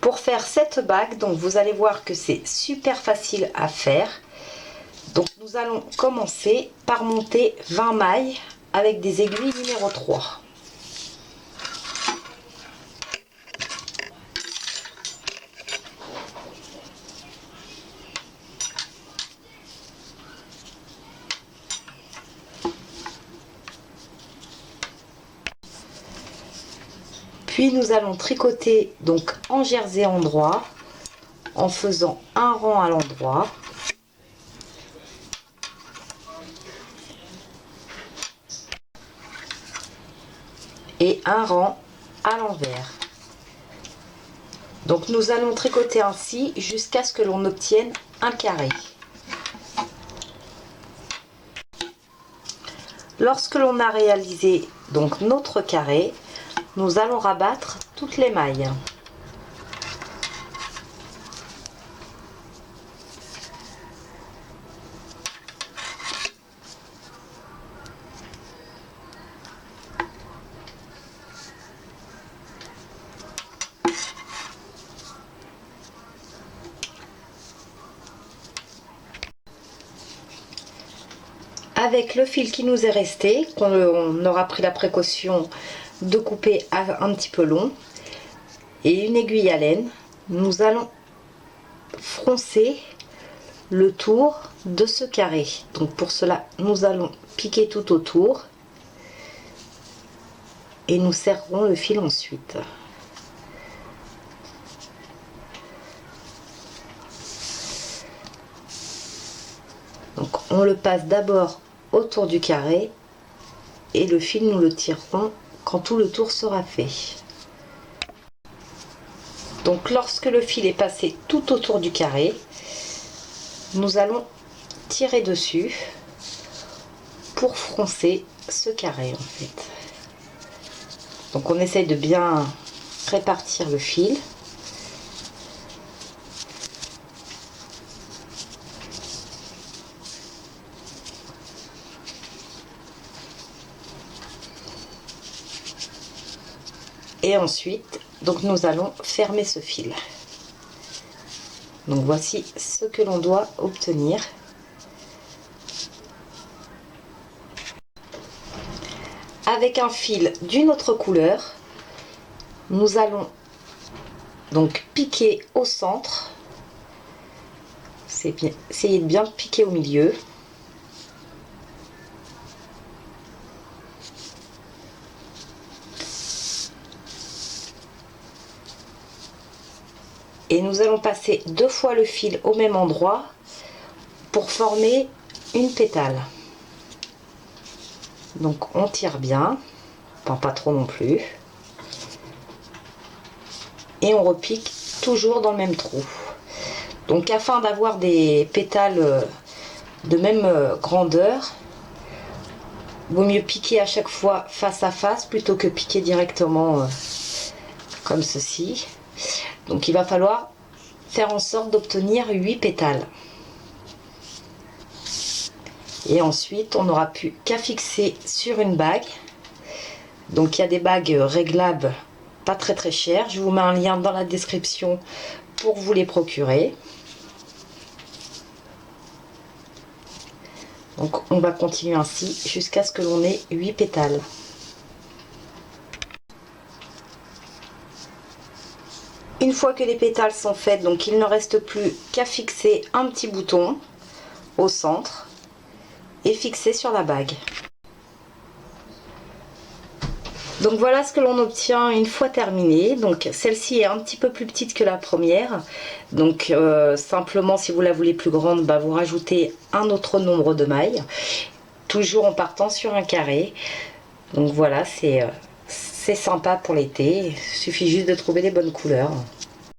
Pour faire cette bague, donc vous allez voir que c'est super facile à faire. Donc nous allons commencer par monter 20 mailles avec des aiguilles numéro 3. Puis nous allons tricoter donc en jersey endroit en faisant un rang à l'endroit. Et un rang à l'envers. Donc nous allons tricoter ainsi jusqu'à ce que l'on obtienne un carré. Lorsque l'on a réalisé donc notre carré, nous allons rabattre toutes les mailles. Avec le fil qui nous est resté, qu'on aura pris la précaution de couper un petit peu long, et une aiguille à laine, nous allons froncer le tour de ce carré. Donc pour cela, nous allons piquer tout autour et nous serrerons le fil ensuite. Donc on le passe d'abord autour du carré et le fil nous le tirerons quand tout le tour sera fait. Donc lorsque le fil est passé tout autour du carré, nous allons tirer dessus pour froncer ce carré en fait. Donc on essaye de bien répartir le fil. Et ensuite, donc nous allons fermer ce fil. Donc voici ce que l'on doit obtenir. Avec un fil d'une autre couleur, nous allons donc piquer au centre. Essayez de bien piquer au milieu. Et nous allons passer 2 fois le fil au même endroit pour former une pétale. Donc on tire bien, enfin pas trop non plus. Et on repique toujours dans le même trou. Donc afin d'avoir des pétales de même grandeur, il vaut mieux piquer à chaque fois face à face plutôt que piquer directement comme ceci. Donc il va falloir faire en sorte d'obtenir 8 pétales. Et ensuite on n'aura plus qu'à fixer sur une bague. Donc il y a des bagues réglables pas très chères. Je vous mets un lien dans la description pour vous les procurer. Donc on va continuer ainsi jusqu'à ce que l'on ait 8 pétales. Une fois que les pétales sont faits, donc il ne reste plus qu'à fixer un petit bouton au centre et fixer sur la bague. Donc voilà ce que l'on obtient une fois terminée. Donc celle-ci est un petit peu plus petite que la première. Donc simplement si vous la voulez plus grande, vous rajoutez un autre nombre de mailles. Toujours en partant sur un carré. Donc voilà, c'est sympa pour l'été. Il suffit juste de trouver les bonnes couleurs.